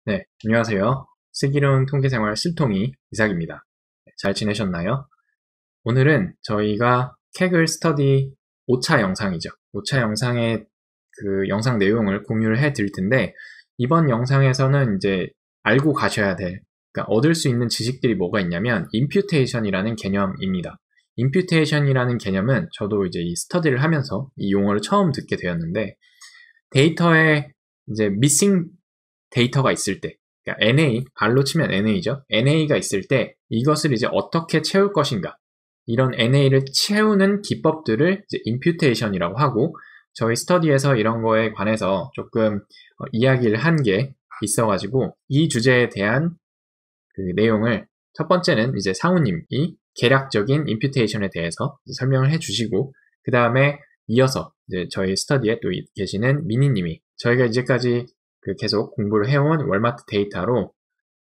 네, 안녕하세요. 슬기로운 통계생활 슬통이 이삭입니다. 잘 지내셨나요? 오늘은 저희가 Kaggle 스터디 5차 영상이죠. 5차 영상의 그 영상 내용을 공유를 해 드릴 텐데, 이번 영상에서는 이제 알고 가셔야 될, 그러니까 얻을 수 있는 지식들이 뭐가 있냐면, 임퓨테이션이라는 개념입니다. 임퓨테이션이라는 개념은 저도 이제 이 스터디를 하면서 이 용어를 처음 듣게 되었는데, 데이터에 이제 미싱 데이터가 있을 때, 그러니까 NA, 발로 치면 NA죠. NA가 있을 때 이것을 이제 어떻게 채울 것인가. 이런 NA를 채우는 기법들을 이제 임퓨테이션이라고 하고, 저희 스터디에서 이런 거에 관해서 조금 이야기를 한 게 있어가지고 이 주제에 대한 그 내용을 첫 번째는 이제 상우님이 개략적인 임퓨테이션에 대해서 설명을 해주시고, 그 다음에 이어서 이제 저희 스터디에 또 계시는 미니님이 저희가 이제까지 그 계속 공부를 해온 월마트 데이터로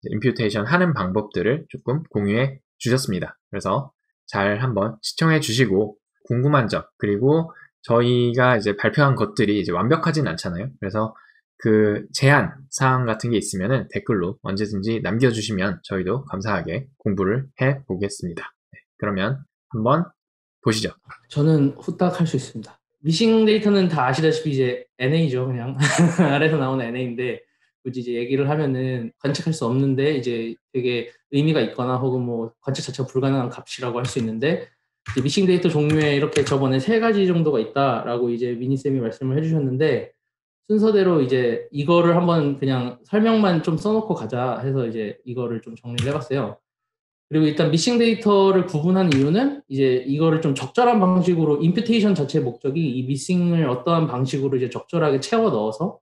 임퓨테이션 하는 방법들을 조금 공유해 주셨습니다. 그래서 잘 한번 시청해 주시고, 궁금한 점, 그리고 저희가 이제 발표한 것들이 이제 완벽하진 않잖아요. 그래서 그 제안 사항 같은 게 있으면은 댓글로 언제든지 남겨주시면 저희도 감사하게 공부를 해 보겠습니다. 네, 그러면 한번 보시죠. 저는 후딱 할 수 있습니다. 미싱 데이터는 다 아시다시피 이제 NA죠, 그냥. 아래서 나오는 NA인데, 굳이 이제 얘기를 하면은 관측할 수 없는데, 이제 되게 의미가 있거나 혹은 뭐 관측 자체가 불가능한 값이라고 할 수 있는데, 이제 미싱 데이터 종류에 이렇게 저번에 3가지 정도가 있다라고 이제 미니쌤이 말씀을 해주셨는데, 순서대로 이제 이거를 한번 그냥 설명만 좀 써놓고 가자 해서 이제 이거를 좀 정리를 해봤어요. 그리고 일단 미싱 데이터를 구분하는 이유는 이제 이거를 좀 적절한 방식으로 임퓨테이션 자체의 목적이 이 미싱을 어떠한 방식으로 이제 적절하게 채워 넣어서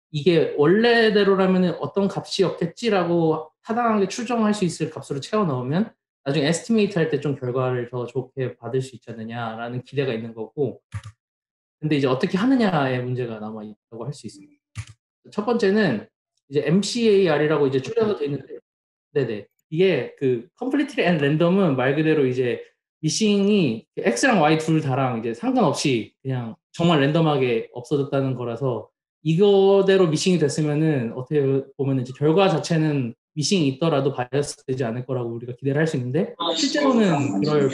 이게 원래대로라면 어떤 값이었겠지라고 타당하게 추정할 수 있을 값으로 채워 넣으면 나중에 에스티메이트 할 때 좀 결과를 더 좋게 받을 수 있지 않느냐라는 기대가 있는 거고, 근데 이제 어떻게 하느냐의 문제가 남아 있다고 할 수 있습니다. 첫 번째는 이제 MCAR이라고 이제 줄여서 되어 있는데, 네네. 이게 그 completely and random은 말 그대로 이제 미싱이 X랑 Y 둘 다랑 이제 상관없이 그냥 정말 랜덤하게 없어졌다는 거라서, 이거대로 미싱이 됐으면은 어떻게 보면 이제 결과 자체는 미싱이 있더라도 바이어스 되지 않을 거라고 우리가 기대를 할 수 있는데, 실제로는 그럴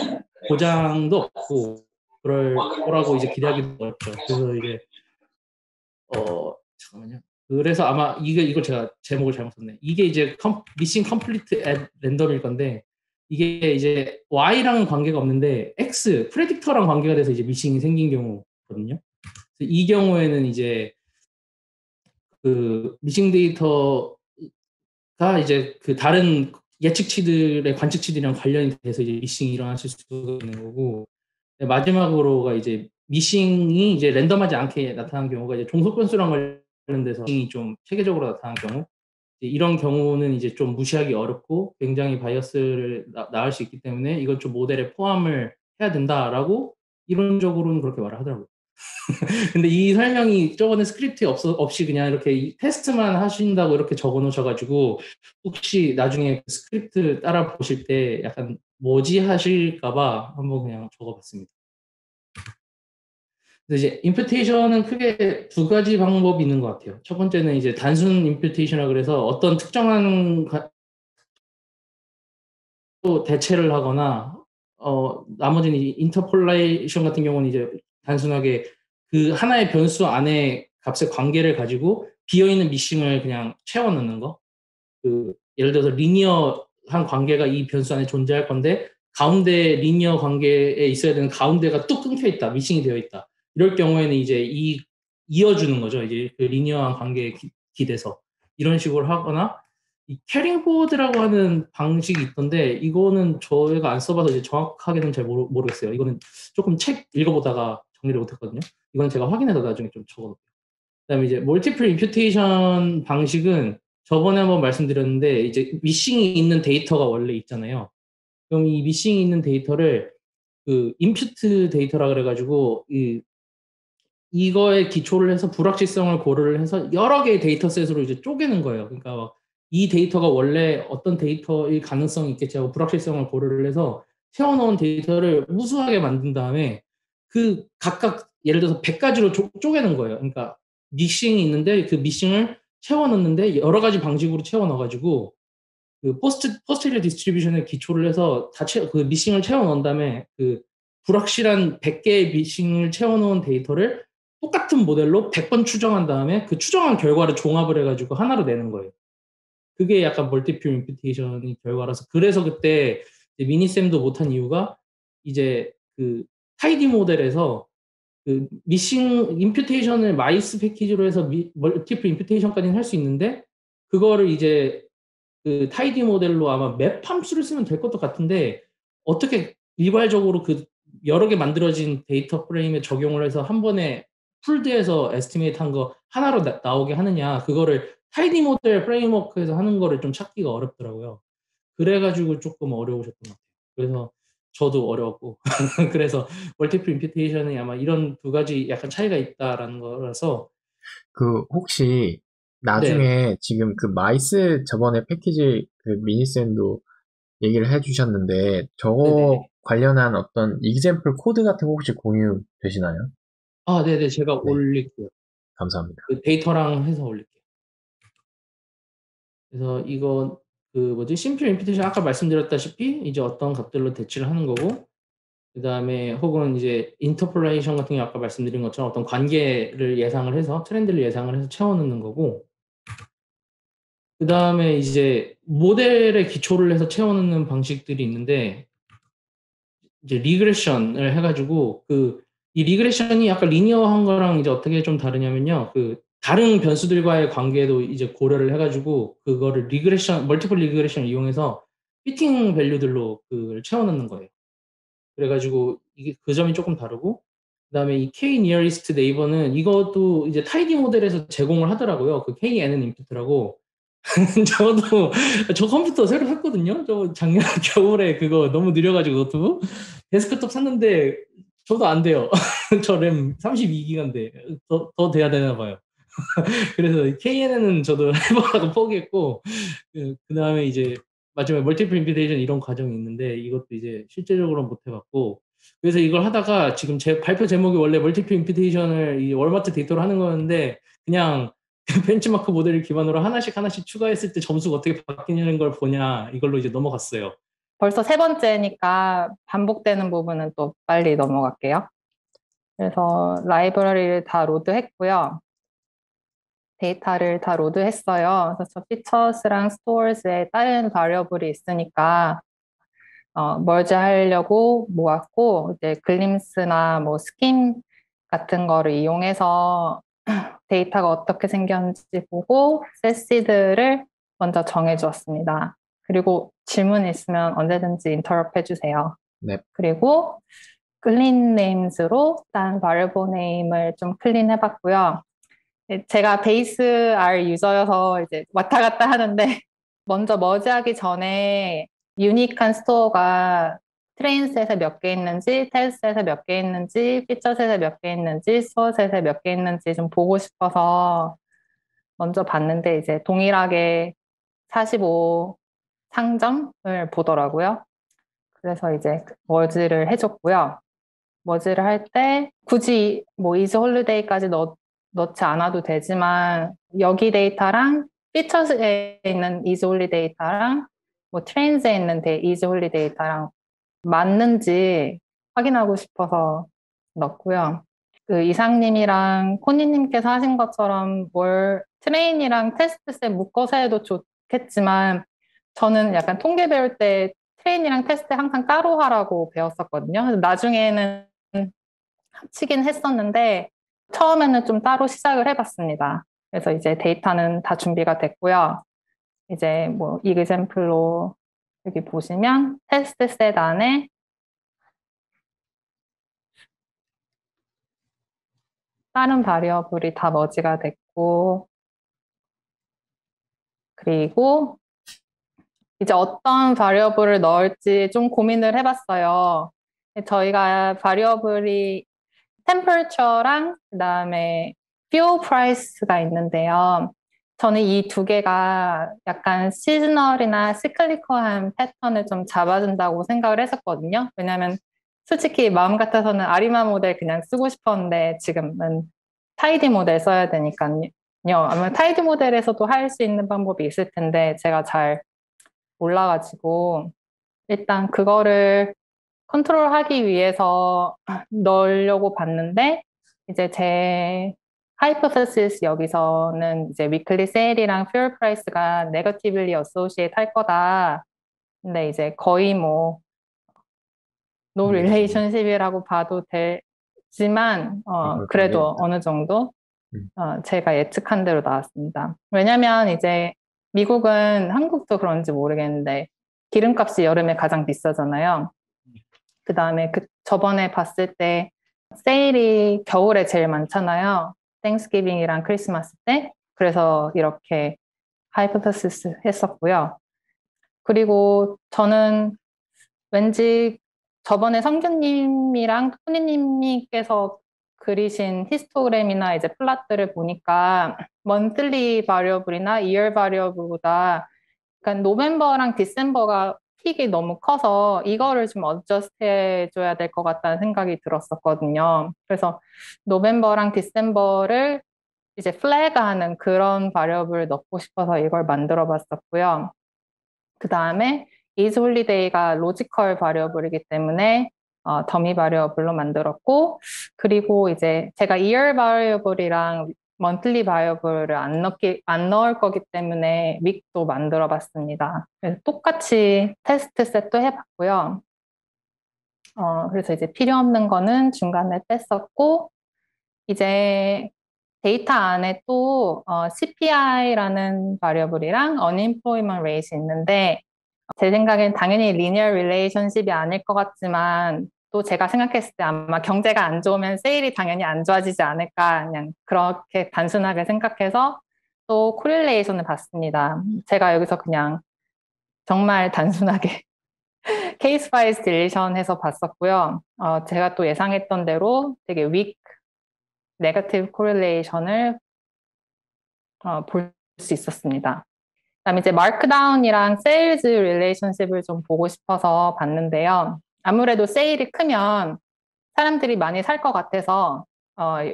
보장도 없고 그럴 거라고 이제 기대하기도 어렵죠. 그래서 이제 잠깐만요. 그래서 아마 이걸 제가 제목을 잘못 썼네. 이게 이제 미싱 컴플리트 앳 랜덤일 건데, 이게 이제 Y랑 관계가 없는데 X 프레딕터랑 관계가 돼서 이제 미싱이 생긴 경우거든요. 그래서 이 경우에는 이제 그 미싱 데이터가 이제 그 다른 예측치들의 관측치들이랑 관련이 돼서 이제 미싱이 일어났을 수가 있는 거고, 마지막으로가 이제 미싱이 이제 랜덤하지 않게 나타난 경우가 이제 종속 변수랑 관련돼서 미싱이 좀 체계적으로 나타난 경우, 이런 경우는 이제 좀 무시하기 어렵고 굉장히 바이어스를 낳을 수 있기 때문에 이걸 좀 모델에 포함을 해야 된다라고 이론적으로는 그렇게 말을 하더라고요. 근데 이 설명이 저번에 스크립트에 없이 그냥 이렇게 테스트만 하신다고 이렇게 적어 놓으셔가지고 혹시 나중에 스크립트 따라 보실 때 약간 뭐지 하실까봐 한번 그냥 적어봤습니다. 그래서 이제 임퓨테이션은 크게 2가지 방법이 있는 것 같아요. 첫 번째는 이제 단순 임퓨테이션이라 그래서 어떤 특정한 또 대체를 하거나, 나머지는 인터폴레이션 같은 경우는 이제 단순하게 그 하나의 변수 안에 값의 관계를 가지고 비어있는 미싱을 그냥 채워 넣는 거. 그 예를 들어서 리니어한 관계가 이 변수 안에 존재할 건데 가운데 리니어 관계에 있어야 되는 가운데가 뚝 끊겨 있다, 미싱이 되어 있다. 이럴 경우에는 이제 이어주는 거죠. 이제 그 리니어한 관계에 기대서 이런 식으로 하거나, 이 캐링 포워드라고 하는 방식이 있던데 이거는 저희가 안 써봐서 이제 정확하게는 잘 모르겠어요. 이거는 조금 책 읽어보다가 정리를 못했거든요. 이건 제가 확인해서 나중에 좀 적어놓을게요. 그다음에 이제 멀티플 임퓨테이션 방식은 저번에 한번 말씀드렸는데, 이제 미싱이 있는 데이터가 원래 있잖아요. 그럼 이 미싱이 있는 데이터를 그 임퓨트 데이터라 그래가지고 이거에 기초를 해서 불확실성을 고려를 해서 여러 개의 데이터셋으로 이제 쪼개는 거예요. 그러니까 막 이 데이터가 원래 어떤 데이터일 가능성이 있겠지 하고 불확실성을 고려를 해서 채워놓은 데이터를 무수하게 만든 다음에 각각 예를 들어서 100가지로 쪼개는 거예요. 그러니까 미싱이 있는데 그 미싱을 채워 넣는데 여러 가지 방식으로 채워 넣어가지고 그 포스트리어 디스트리뷰션을 기초를 해서 그 미싱을 채워 넣은 다음에 그 불확실한 100개의 미싱을 채워 넣은 데이터를 똑같은 모델로 100번 추정한 다음에 그 추정한 결과를 종합을 해가지고 하나로 내는 거예요. 그게 약간 멀티플 임퓨테이션의 결과라서 그래서 그때 미니쌤도 못한 이유가 이제 그 타이디 모델에서 그 미싱 임퓨테이션을 마이스 패키지로 해서 멀티플 임퓨테이션까지는 할 수 있는데 그거를 이제 그 타이디 모델로 아마 맵 함수를 쓰면 될 것도 같은데 어떻게 일괄적으로 그 여러 개 만들어진 데이터 프레임에 적용을 해서 한 번에 풀드에서 에스티메이트 한 거 하나로 나오게 하느냐 그거를 타이디 모델 프레임워크에서 하는 거를 좀 찾기가 어렵더라고요. 그래가지고 조금 어려우셨던 것 같아요. 그래서 저도 어려웠고 그래서 멀티플 임퓨테이션이 아마 이런 두 가지 약간 차이가 있다라는 거라서 그 혹시 네, 나중에 지금 그 마이스 저번에 패키지 그 미니쌤도 얘기를 해주셨는데 저거 네네. 관련한 어떤 이그젬플 코드 같은 거 혹시 공유 되시나요? 아, 네네. 제가 네, 올릴게요. 감사합니다. 그 데이터랑 해서 올릴게요. 그래서 이거 그 뭐지 심플 임퓨테이션 아까 말씀드렸다시피 이제 어떤 값들로 대치를 하는 거고 그 다음에 혹은 이제 인터폴레이션 같은 게 아까 말씀드린 것처럼 어떤 관계를 예상을 해서 트렌드를 예상을 해서 채워넣는 거고 그 다음에 이제 모델에 기초를 해서 채워넣는 방식들이 있는데 이제 리그레션을 해가지고 그 이 리그레션이 약간 리니어한 거랑 이제 어떻게 좀 다르냐면요. 그 다른 변수들과의 관계도 이제 고려를 해가지고 그거를 멀티플 리그레션을 이용해서 피팅 밸류들로 그걸 채워넣는 거예요. 그래가지고 이게 그 점이 조금 다르고 그다음에 이 K nearest neighbor는 이것도 이제 타이디 모델에서 제공을 하더라고요. 그 KNN 인풋이라고. 저도 저 컴퓨터 새로 샀거든요. 저 작년 겨울에 그거 너무 느려가지고 노트북 데스크톱 샀는데 저도 안 돼요. 저 램 32기가인데 더 돼야 되나 봐요. 그래서 KNN은 저도 해보라고 포기했고 그 다음에 이제 마지막에 멀티플 임피테이션 이런 과정이 있는데 이것도 이제 실제적으로 못 해봤고 그래서 이걸 하다가 지금 제 발표 제목이 원래 멀티플 임피테이션을 이 월마트 데이터로 하는 거였는데 그냥 벤치마크 모델을 기반으로 하나씩 하나씩 추가했을 때 점수가 어떻게 바뀌는 걸 보냐 이걸로 이제 넘어갔어요. 벌써 세 번째니까 반복되는 부분은 또 빨리 넘어갈게요. 그래서 라이브러리를 다 로드했고요. 데이터를 다 로드했어요. 그래서 저 features랑 stores에 다른 variable이 있으니까 멀지 하려고 모았고 이제 글림스나 뭐 스킨 같은 거를 이용해서 데이터가 어떻게 생겼는지 보고 셀시드를 먼저 정해주었습니다. 그리고 질문 있으면 언제든지 인터럽 해주세요. 네. 그리고 클린 네임즈로 일단 variable name을 좀 클린 해봤고요. 제가 베이스 R 유저여서 이제 왔다 갔다 하는데 먼저 머지하기 전에 유니크한 스토어가 트레인셋에 몇 개 있는지, 테스트셋에 몇 개 있는지, 피처셋에 몇 개 있는지, 스토어셋에 몇 개 있는지 좀 보고 싶어서 먼저 봤는데 이제 동일하게 45 상점을 보더라고요. 그래서 이제 머지를 해줬고요. 머지를 할 때 굳이 뭐 이즈 홀리데이까지 넣지 않아도 되지만 여기 데이터랑 피처스에 있는 이즈 홀리 데이터랑 뭐 트레인즈에 있는 이즈 홀리 데이터랑 맞는지 확인하고 싶어서 넣고요. 그 이상님이랑 코니님께서 하신 것처럼 뭘 트레인이랑 테스트셋 묶어서 해도 좋겠지만 저는 약간 통계 배울 때 트레인이랑 테스트 항상 따로 하라고 배웠었거든요. 그래서 나중에는 합치긴 했었는데 처음에는 좀 따로 시작을 해봤습니다. 그래서 이제 데이터는 다 준비가 됐고요. 이제 뭐 이그젬플로 여기 보시면 테스트 셋 안에 다른 바리어블이 다 머지가 됐고 그리고 이제 어떤 바리어블을 넣을지 좀 고민을 해봤어요. 저희가 바리어블이 템퍼처랑 그다음에 fuel price가 있는데요. 저는 이 두 개가 약간 시즈널이나 시클리컬한 패턴을 좀 잡아준다고 생각을 했었거든요. 왜냐하면 솔직히 마음 같아서는 아리마 모델 그냥 쓰고 싶었는데 지금은 타이디 모델 써야 되니까요. 아마 타이드 모델에서도 할 수 있는 방법이 있을 텐데 제가 잘 몰라가지고 일단 그거를 컨트롤하기 위해서 넣으려고 봤는데 이제 제 하이포테시스 여기서는 이제 위클리 세일이랑 퓨어 프라이스가 네거티블리 어소시에이트 할 거다. 근데 이제 거의 뭐 노 릴레이션십이라고 봐도 되지만 그래도 모르겠다. 어느 정도 음. 제가 예측한 대로 나왔습니다. 왜냐면 이제 미국은 한국도 그런지 모르겠는데 기름값이 여름에 가장 비싸잖아요. 그 다음에 저번에 봤을 때 세일이 겨울에 제일 많잖아요. 땡스기빙이랑 크리스마스 때. 그래서 이렇게 하이포테시스 했었고요. 그리고 저는 왠지 저번에 성규님이랑 토니님께서 그리신 히스토그램이나 이제 플랫들을 보니까 monthly variable이나 year variable보다 그러니까 노벰버랑 디셈버가 픽이 너무 커서 이거를 좀 어저스트 해줘야 될 것 같다는 생각이 들었었거든요. 그래서 노벰버랑 디셈버를 이제 플래그하는 그런 바리어블을 넣고 싶어서 이걸 만들어 봤었고요. 그 다음에 is holiday가 로지컬 바리어블이기 때문에 더미 바리어블로 만들었고 그리고 이제 제가 year 바리어블이랑 monthly 바리어블을 안 넣을 거기 때문에 week도 만들어 봤습니다. 그래서 똑같이 테스트 셋도 해봤고요. 그래서 이제 필요 없는 거는 중간에 뺐었고 이제 데이터 안에 또 CPI라는 바리어블이랑 unemployment rate이 있는데 제 생각엔 당연히 linear relationship이 아닐 것 같지만 또 제가 생각했을 때 아마 경제가 안 좋으면 세일이 당연히 안 좋아지지 않을까 그냥 그렇게 단순하게 생각해서 또 코릴레이션을 봤습니다. 제가 여기서 그냥 정말 단순하게 케이스 바이스 딜리션 해서 봤었고요. 제가 또 예상했던 대로 되게 weak 네거티브 코릴레이션을 볼 수 있었습니다. 그다음에 이제 마크다운이랑 세일즈 릴레이션십을 좀 보고 싶어서 봤는데요. 아무래도 세일이 크면 사람들이 많이 살 것 같아서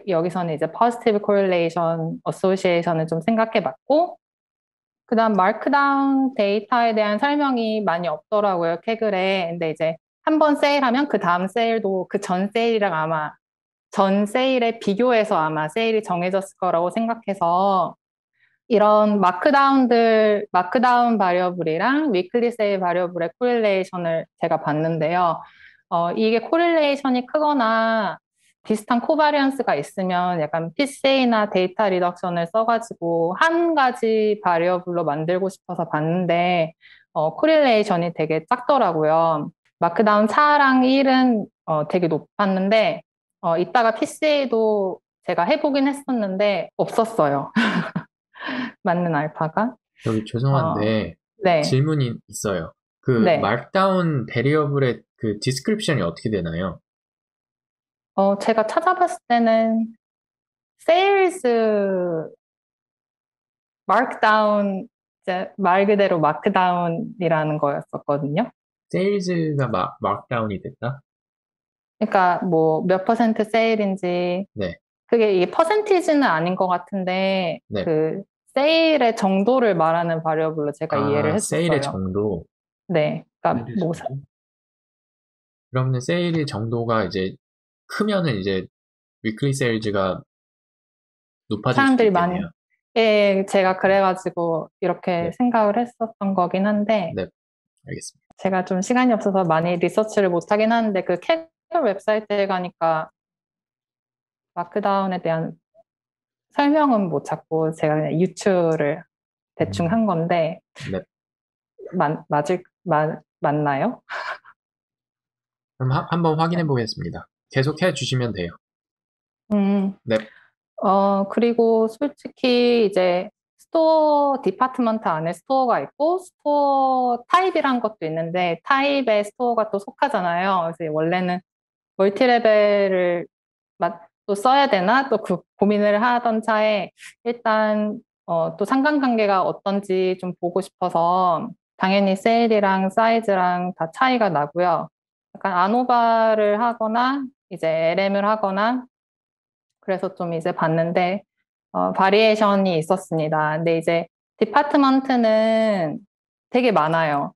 여기서는 이제 positive correlation association을 좀 생각해 봤고 그다음 마크다운 데이터에 대한 설명이 많이 없더라고요, 캐글에. 근데 이제 한 번 세일하면 그 다음 세일도 그 전 세일이랑 아마 전 세일에 비교해서 아마 세일이 정해졌을 거라고 생각해서 이런 마크다운 바리어블이랑 위클리 세일 바리어블의 코릴레이션을 제가 봤는데요. 이게 코릴레이션이 크거나 비슷한 코바리언스가 있으면 약간 PCA나 데이터 리덕션을 써가지고 한 가지 바리어블로 만들고 싶어서 봤는데 코릴레이션이 되게 작더라고요. 마크다운 4랑 1은 되게 높았는데 이따가 PCA도 제가 해보긴 했었는데 없었어요. 맞는 알파가. 여기 어, 죄송한데 네, 질문이 있어요. 그 네. markdown 베리어블의 그 디스크립션이 어떻게 되나요? 제가 찾아봤을 때는 sales markdown, 이제 말 그대로 마크다운이라는 거였었거든요. 세일즈가 markdown이 됐다? 그러니까 뭐 몇 퍼센트 세일인지 네, 그게 이게 퍼센티지는 아닌 것 같은데 네. 그 세일의 정도를 말하는 바리어블로 제가 이해를 세일의 했었어요. 정도. 네, 그러니까 뭐 그러면 세일의 정도가 이제 크면은 이제 위클리 세일즈가 높아질 수도 사람들이 많이 있겠네요. 예, 제가 그래가지고 이렇게 네, 생각을 했었던 거긴 한데 네, 알겠습니다. 제가 좀 시간이 없어서 많이 리서치를 못하긴 하는데 그 캐럴 웹사이트에 가니까 마크다운에 대한 설명은 못 찾고 제가 그냥 유추를 대충 한 건데 네. 맞나요? 그럼 한번 확인해 보겠습니다. 계속 해 주시면 돼요. 네, 그리고 솔직히 이제 스토어 디파트먼트 안에 스토어가 있고 스토어 타입이란 것도 있는데 타입에 스토어가 또 속하잖아요. 그래서 원래는 멀티레벨을 또 써야 되나 또 그 고민을 하던 차에 일단 또 상관관계가 어떤지 좀 보고 싶어서 당연히 세일이랑 사이즈랑 다 차이가 나고요. 약간 아노바를 하거나 이제 LM을 하거나 그래서 좀 이제 봤는데 바리에이션이 있었습니다. 근데 이제 디파트먼트는 되게 많아요.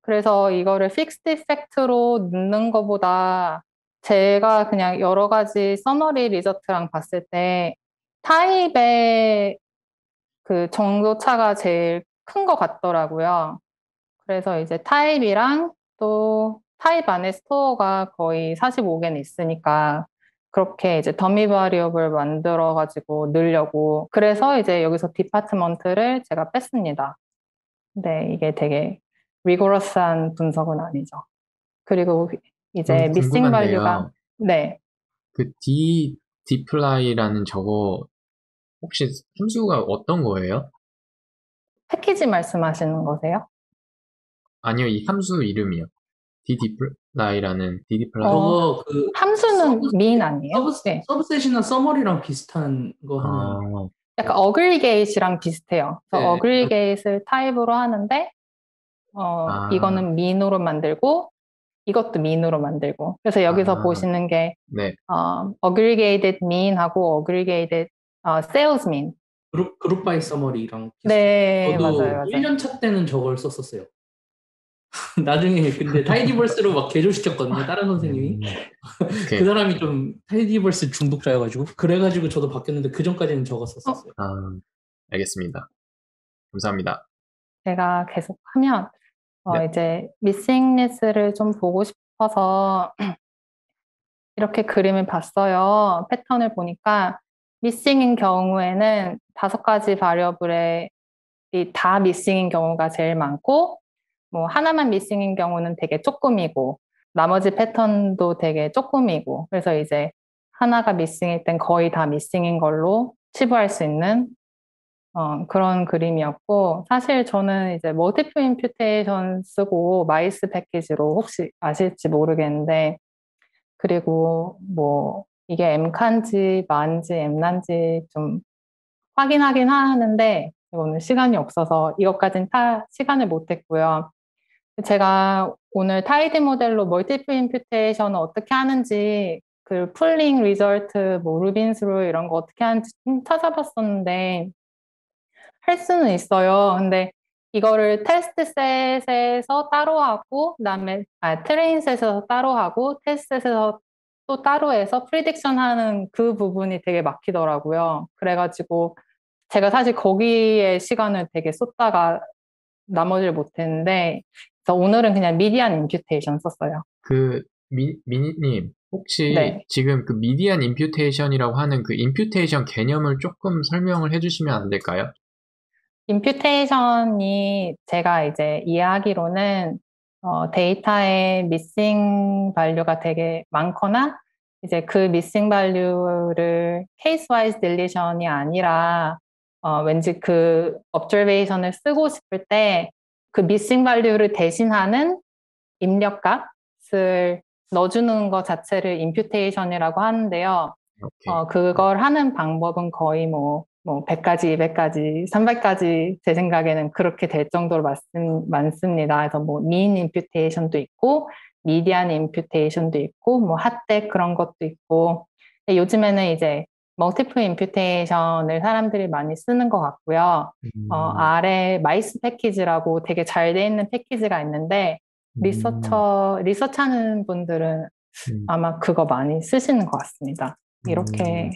그래서 이거를 픽스드 이펙트로 넣는 것보다 제가 그냥 여러 가지 서머리 리저트랑 봤을 때 타입의 그 정도 차가 제일 큰 것 같더라고요. 그래서 이제 타입이랑 또 타입 안에 스토어가 거의 45개는 있으니까 그렇게 이제 더미 바리어블 만들어가지고 넣으려고. 그래서 이제 여기서 디파트먼트를 제가 뺐습니다. 근데 이게 되게 리고러스한 분석은 아니죠. 그리고 이제 그럼 미싱 밸류가 궁금한데요. 네, 그 dply라는 저거 혹시 함수가 어떤 거예요? 패키지 말씀하시는 거세요? 아니요, 이 함수 이름이요. ddply라는 ddply. 저거 그 함수는 mean 아니에요? 네. 서브셋이나 서머리랑 비슷한 거 하는. 아, 약간 어그리게이트랑 비슷해요. 그래서 네. 어그리게이트를 타입으로 하는데 이거는 mean으로 만들고 이것도 mean으로 만들고. 그래서 여기서 보시는 게 네. aggregated mean하고 aggregated sales mean. 그룹 바이 서머리랑 비슷해요. 네, 저도 맞아요. 1년차 때는 저걸 썼었어요. 나중에 근데 타이디버스로 막 개조시켰거든요. 다른 선생님이. 오케이. 그 사람이 좀 타이디버스 중독자여가지고 그래가지고 저도 바뀌었는데 그 전까지는 저거 썼었어요. 알겠습니다. 감사합니다. 제가 계속 하면 네. 이제 미싱리스를 좀 보고 싶어서 이렇게 그림을 봤어요. 패턴을 보니까 미싱인 경우에는 5가지 바리어블에 다 미싱인 경우가 제일 많고 뭐 하나만 미싱인 경우는 되게 조금이고 나머지 패턴도 되게 조금이고 그래서 이제 하나가 미싱일 땐 거의 다 미싱인 걸로 치부할 수 있는 그런 그림이었고 사실 저는 이제 멀티플 임퓨테이션 쓰고 마이스 패키지로 혹시 아실지 모르겠는데 그리고 뭐 이게 M칸지 만지 M난지 좀 확인하긴 하는데 오늘 시간이 없어서 이것까지는 시간을 못 했고요. 제가 오늘 타이디 모델로 멀티플 임퓨테이션을 어떻게 하는지 그 풀링 리절트 뭐 루빈스루 이런 거 어떻게 하는지 좀 찾아봤었는데 할 수는 있어요. 근데 이거를 테스트 셋에서 따로 하고 그다음에 트레인 셋에서 따로 하고 테스트 셋에서 또 따로 해서 프리딕션 하는 그 부분이 되게 막히더라고요. 그래가지고 제가 사실 거기에 시간을 되게 쏟다가 나머지를 못했는데 그래서 오늘은 그냥 미디안 임퓨테이션 썼어요. 미니님, 혹시 네. 지금 그 미디안 임퓨테이션이라고 하는 그 임퓨테이션 개념을 조금 설명을 해주시면 안 될까요? 임퓨테이션이 제가 이제 이해하기로는 데이터에 미싱 밸류가 되게 많거나 이제 그 미싱 밸류를 케이스 와이즈 딜리션이 아니라 왠지 그 observation을 쓰고 싶을 때 그 미싱 밸류를 대신하는 입력값을 넣어주는 것 자체를 임퓨테이션이라고 하는데요. 오케이. 그걸 하는 방법은 거의 뭐 100가지, 200가지, 300가지 제 생각에는 그렇게 될 정도로 많습니다. 그래서 뭐 mean imputation도 있고 median imputation도 있고 뭐 핫덱 그런 것도 있고 요즘에는 이제 multiple imputation을 사람들이 많이 쓰는 것 같고요. 아래 마이스 패키지라고 되게 잘 돼 있는 패키지가 있는데 리서치하는 분들은 아마 그거 많이 쓰시는 것 같습니다. 이렇게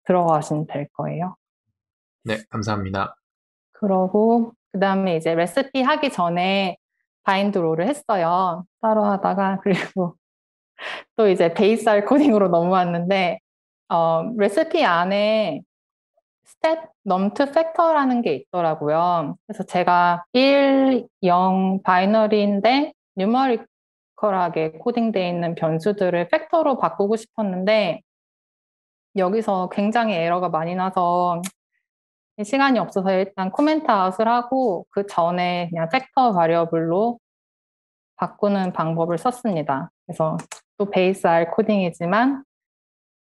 들어가시면 될 거예요. 네, 감사합니다. 그러고 그 다음에 이제 레시피 하기 전에 바인드 롤을 했어요. 따로 하다가 그리고 또 이제 베이스 알 코딩으로 넘어왔는데 레시피 안에 스텝 넘트 팩터라는 게 있더라고요. 그래서 제가 1, 0 바이너리인데 뉴머리컬하게 코딩되어 있는 변수들을 팩터로 바꾸고 싶었는데 여기서 굉장히 에러가 많이 나서 시간이 없어서 일단 코멘트 아웃을 하고 그 전에 그냥 팩터 바리어블로 바꾸는 방법을 썼습니다. 그래서 또 베이스 R 코딩이지만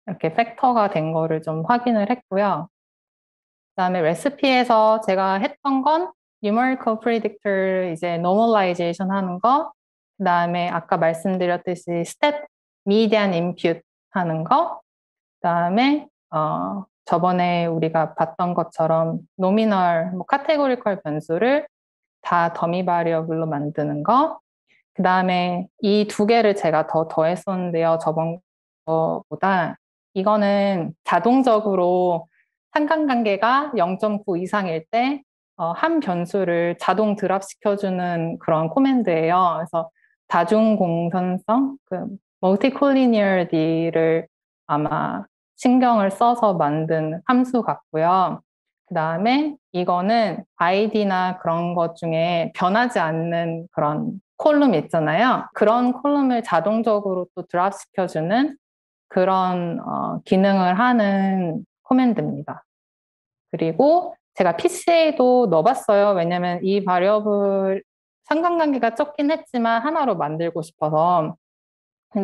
이렇게 팩터가 된 거를 좀 확인을 했고요. 그다음에 레시피에서 제가 했던 건 numerical predictor 이제 normalization 하는 거, 그다음에 아까 말씀드렸듯이 step median impute 하는 거, 그다음에 저번에 우리가 봤던 것처럼 노미널, 뭐 카테고리컬 변수를 다 더미 바리어블로 만드는 거. 그 다음에 이 두 개를 제가 더 더했었는데요. 저번 거보다 이거는 자동적으로 상관관계가 0.9 이상일 때 한 변수를 자동 드랍시켜주는 그런 코맨드예요. 그래서 다중공선성, 그 멀티콜리니어리티를 아마 신경을 써서 만든 함수 같고요. 그 다음에 이거는 id나 그런 것 중에 변하지 않는 그런 콜룸 있잖아요. 그런 콜룸을 자동적으로 또 드랍시켜주는 그런 기능을 하는 코맨드입니다. 그리고 제가 PCA도 넣어봤어요. 왜냐면 이 바리어블 상관관계가 적긴 했지만 하나로 만들고 싶어서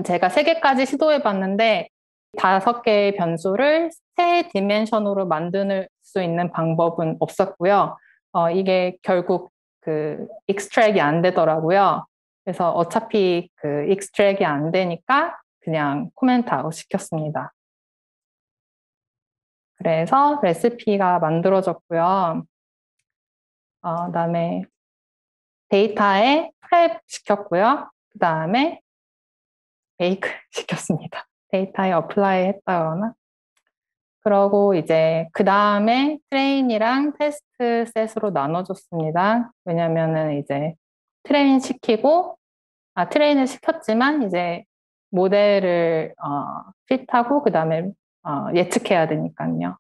제가 3개까지 시도해봤는데 5개의 변수를 3디멘션으로 만들 수 있는 방법은 없었고요. 이게 결국 그 익스트랙이 안 되더라고요. 그래서 어차피 그 익스트랙이 안 되니까 그냥 코멘트 아웃 시켰습니다. 그래서 레시피가 만들어졌고요. 그다음에 데이터에 프랩 시켰고요. 그 다음에 베이크 시켰습니다. 데이터에 어플라이 했다거나. 그러고 이제 그 다음에 트레인이랑 테스트 셋으로 나눠줬습니다. 왜냐면은 이제 트레인을 시켰지만 이제 모델을 핏하고 그 다음에 예측해야 되니까요.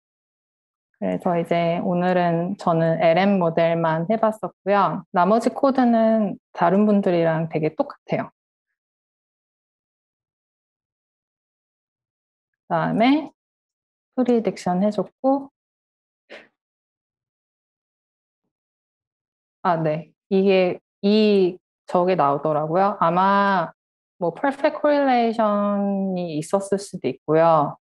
그래서 이제 오늘은 저는 LM 모델만 해봤었고요. 나머지 코드는 다른 분들이랑 되게 똑같아요. 그다음에 프리딕션 해줬고, 네. 저게 나오더라고요. 아마 뭐 perfect correlation이 있었을 수도 있고요.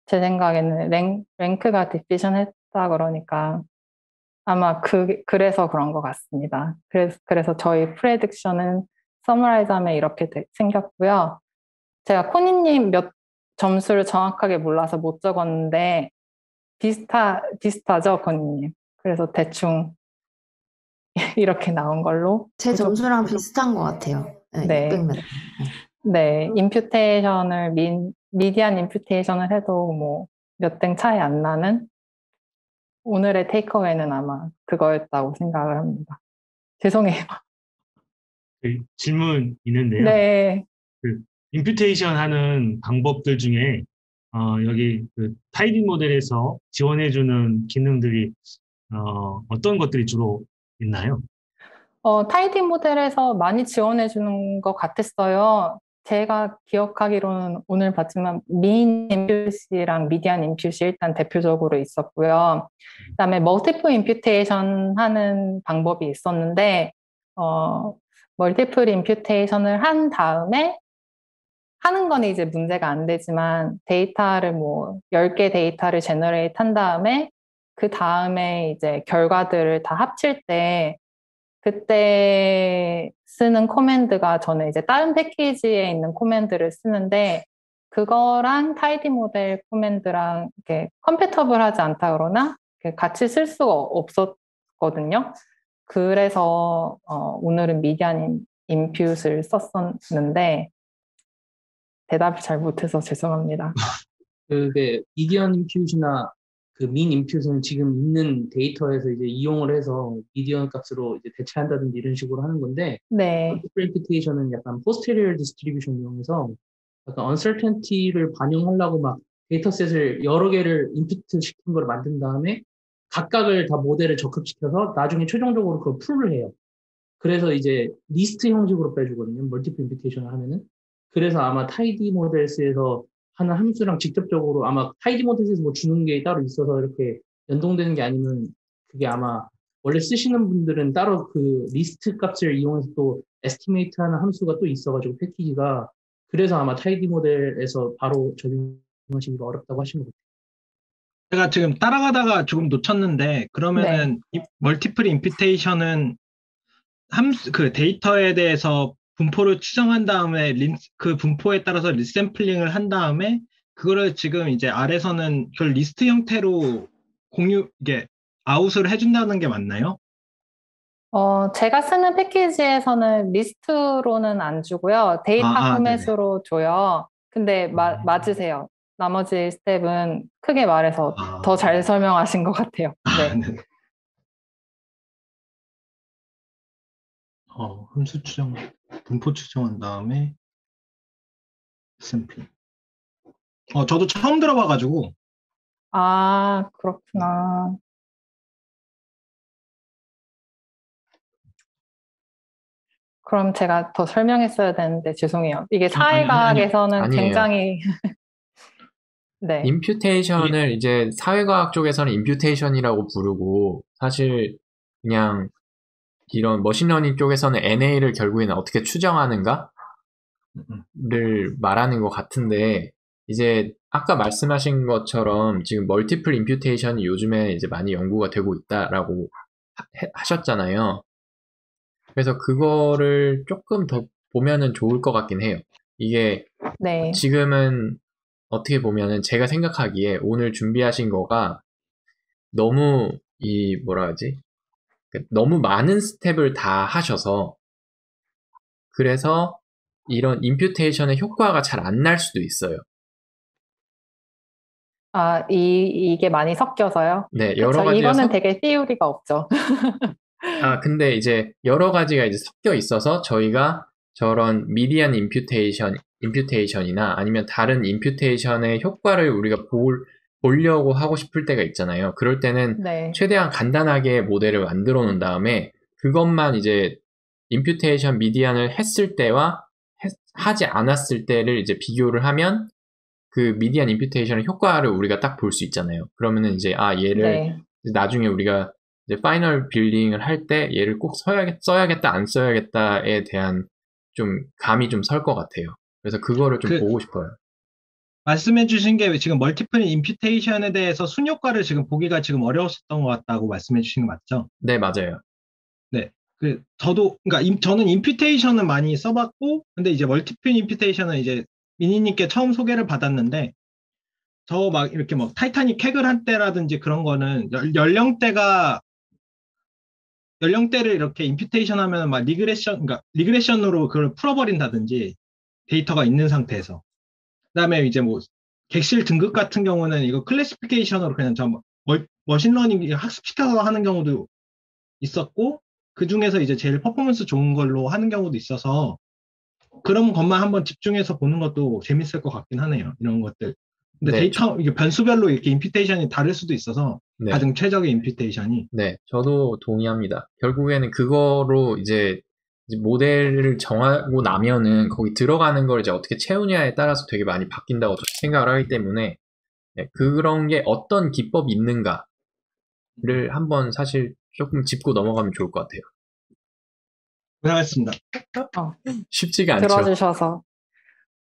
제 생각에는 랭크가 디피전 했다 그러니까 아마 그래서 그런 것 같습니다. 그래서 저희 프레딕션은 서머라이즈 하면 이렇게 생겼고요. 제가 코니님 몇 점수를 정확하게 몰라서 못 적었는데 비슷하죠, 코니님? 그래서 대충 이렇게 나온 걸로. 제 점수랑 비슷한 것 같아요. 네. 600몇. 네, 미디안 임퓨테이션을 해도 뭐 몇 등 차이 안 나는 오늘의 테이크어웨이는 아마 그거였다고 생각을 합니다. 죄송해요. 질문 있는데요. 네. 그 임퓨테이션 하는 방법들 중에 여기 그 타이디 모델에서 지원해주는 기능들이 어떤 것들이 주로 있나요? 타이디 모델에서 많이 지원해주는 것 같았어요. 제가 기억하기로는 오늘 봤지만 민 임퓨시랑 미디안 임퓨시 일단 대표적으로 있었고요. 그다음에 멀티플 임퓨테이션 하는 방법이 있었는데 멀티플 임퓨테이션을 한 다음에 하는 건 이제 문제가 안 되지만 데이터를 뭐 10개 데이터를 제너레이트 한 다음에 그 다음에 이제 결과들을 다 합칠 때 그때 쓰는 코맨드가 저는 이제 다른 패키지에 있는 코맨드를 쓰는데 그거랑 타이디 모델 코맨드랑 이렇게 컴패터블 하지 않다 그러나 같이 쓸 수가 없었거든요. 그래서 오늘은 미디안 임퓨트를 썼었는데 대답을 잘 못해서 죄송합니다. 그게 미디언 임퓨트나 그 민 임퓨트는 지금 있는 데이터에서 이제 이용을 해서 미디언 값으로 이제 대체한다든지 이런 식으로 하는 건데, 네. 임퓨테이션은 약간 posterior distribution 이용해서 약간 uncertainty를 반영하려고 막 데이터셋을 여러 개를 임퓨트 시킨 걸 만든 다음에 각각을 다 모델을 적합시켜서 나중에 최종적으로 그걸 풀을 해요. 그래서 이제 리스트 형식으로 빼주거든요. 멀티플 임퓨테이션을 하면은. 그래서 아마 타이디 모델스에서 하는 함수랑 직접적으로 아마 타이디 모델스에서 뭐 주는 게 따로 있어서 이렇게 연동되는 게 아니면 그게 아마 원래 쓰시는 분들은 따로 그 리스트 값을 이용해서 또 에스티메이트 하는 함수가 또 있어가지고 패키지가 그래서 아마 타이디 모델에서 바로 적용하시기가 어렵다고 하신 것 같아요. 제가 지금 따라가다가 조금 놓쳤는데 그러면은 멀티플 임퓨테이션은 그 데이터에 대해서 분포를 추정한 다음에 그 분포에 따라서 리샘플링을 한 다음에 그거를 지금 이제 아래서는 그걸 리스트 형태로 이게 아웃을 해준다는 게 맞나요? 제가 쓰는 패키지에서는 리스트로는 안 주고요. 데이터 네네. 포맷으로 줘요. 근데 맞으세요. 나머지 스텝은 크게 말해서 더 잘 설명하신 것 같아요. 네. 네네. 함수 추정, 분포 추정한 다음에 샘플. 저도 처음 들어봐가지고. 아, 그렇구나. 그럼 제가 더 설명했어야 되는데 죄송해요. 이게 사회과학에서는 아니에요. 굉장히 네. 임퓨테이션을 이제 사회과학 쪽에서는 임퓨테이션이라고 부르고 사실 그냥 이런 머신러닝 쪽에서는 NA를 결국에는 어떻게 추정하는가를 말하는 것 같은데 이제 아까 말씀하신 것처럼 지금 멀티플 임퓨테이션이 요즘에 이제 많이 연구가 되고 있다라고 하셨잖아요. 그래서 그거를 조금 더 보면은 좋을 것 같긴 해요. 이게 네. 지금은 어떻게 보면은 제가 생각하기에 오늘 준비하신 거가 너무 뭐라 하지? 너무 많은 스텝을 다 하셔서 그래서 이런 임퓨테이션의 효과가 잘 안 날 수도 있어요. 아, 이게 많이 섞여서요? 네, 그쵸. 여러 가지가 이거는 되게 띠우리가 없죠. 근데 이제 여러 가지가 이제 섞여 있어서 저희가 저런 미디안 임퓨테이션이나 아니면 다른 임퓨테이션의 효과를 우리가 보려고 하고 싶을 때가 있잖아요. 그럴 때는 네. 최대한 간단하게 모델을 만들어 놓은 다음에 그것만 이제 임퓨테이션 미디안을 했을 때와 하지 않았을 때를 이제 비교를 하면 그 미디안 임퓨테이션의 효과를 우리가 딱 볼 수 있잖아요. 그러면은 이제 얘를 네. 나중에 우리가 이제 파이널 빌딩을 할 때 얘를 꼭 써야겠다 안 써야겠다에 대한 좀 감이 좀 설 것 같아요. 그래서 그거를 좀 보고 싶어요. 말씀해 주신 게 지금 멀티플 임퓨테이션에 대해서 순효과를 지금 보기가 지금 어려웠었던 것 같다고 말씀해 주신 거 맞죠? 네, 맞아요. 네. 그러니까 저는 임퓨테이션은 많이 써봤고, 근데 이제 멀티플 임퓨테이션은 이제 미니님께 처음 소개를 받았는데, 저 막 이렇게 뭐 타이타닉 획을 한 때라든지 그런 거는 연령대를 이렇게 임퓨테이션 하면 막 그러니까 리그레션으로 그걸 풀어버린다든지 데이터가 있는 상태에서. 그다음에 이제 뭐 객실 등급 같은 경우는 이거 클래시피케이션으로 그냥 머신러닝 학습시켜서 하는 경우도 있었고, 그 중에서 이제 제일 퍼포먼스 좋은 걸로 하는 경우도 있어서 그런 것만 한번 집중해서 보는 것도 재밌을 것 같긴 하네요. 이런 것들. 근데 네, 이게 변수별로 이렇게 임퓨테이션이 다를 수도 있어서 네. 가장 최적의 임퓨테이션이. 네, 저도 동의합니다. 결국에는 그거로 이제 모델을 정하고 나면은 거기 들어가는 걸 이제 어떻게 채우냐에 따라서 되게 많이 바뀐다고 생각을 하기 때문에 네, 그런 게 어떤 기법이 있는가를 한번 사실 조금 짚고 넘어가면 좋을 것 같아요. 고생하셨습니다. 쉽지가 않죠. 들어주셔서.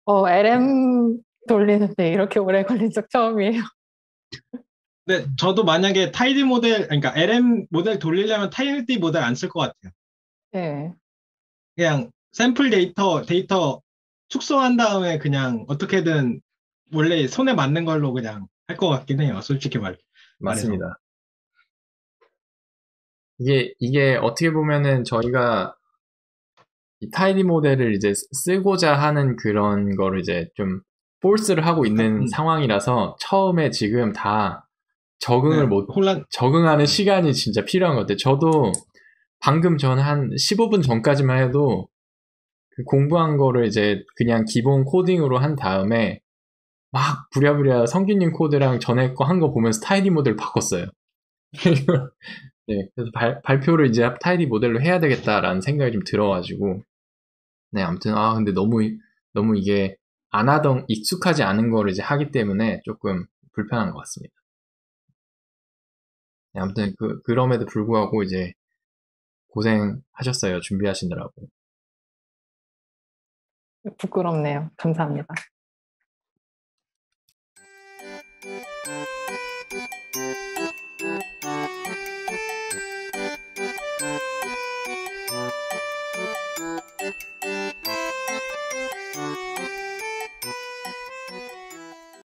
LM 돌리는데 이렇게 오래 걸린 적 처음이에요. 네, 저도 만약에 타이디 모델, 그러니까 LM 모델 돌리려면 타이디 모델 안 쓸 것 같아요. 네. 그냥 샘플 데이터 축소한 다음에 그냥 어떻게든 원래 손에 맞는 걸로 그냥 할 것 같긴 해요. 솔직히 말해서. 맞습니다. 이게 어떻게 보면은 저희가 이 타이디 모델을 이제 쓰고자 하는 그런 거를 이제 좀 포스를 하고 있는 상황이라서 처음에 지금 다 적응하는 시간이 진짜 필요한 것 같아요. 저도 방금 전 한 15분 전까지만 해도 그 공부한 거를 이제 그냥 기본 코딩으로 한 다음에 막 부랴부랴 성균님 코드랑 전에 거 한 거 보면서 타이디 모델 바꿨어요. 네, 그래서 발표를 이제 타이디 모델로 해야 되겠다라는 생각이 좀 들어가지고 네, 아무튼 근데 너무 이게 익숙하지 않은 거를 이제 하기 때문에 조금 불편한 것 같습니다. 네, 아무튼 그럼에도 불구하고 이제 고생하셨어요. 준비하시느라고. 부끄럽네요. 감사합니다.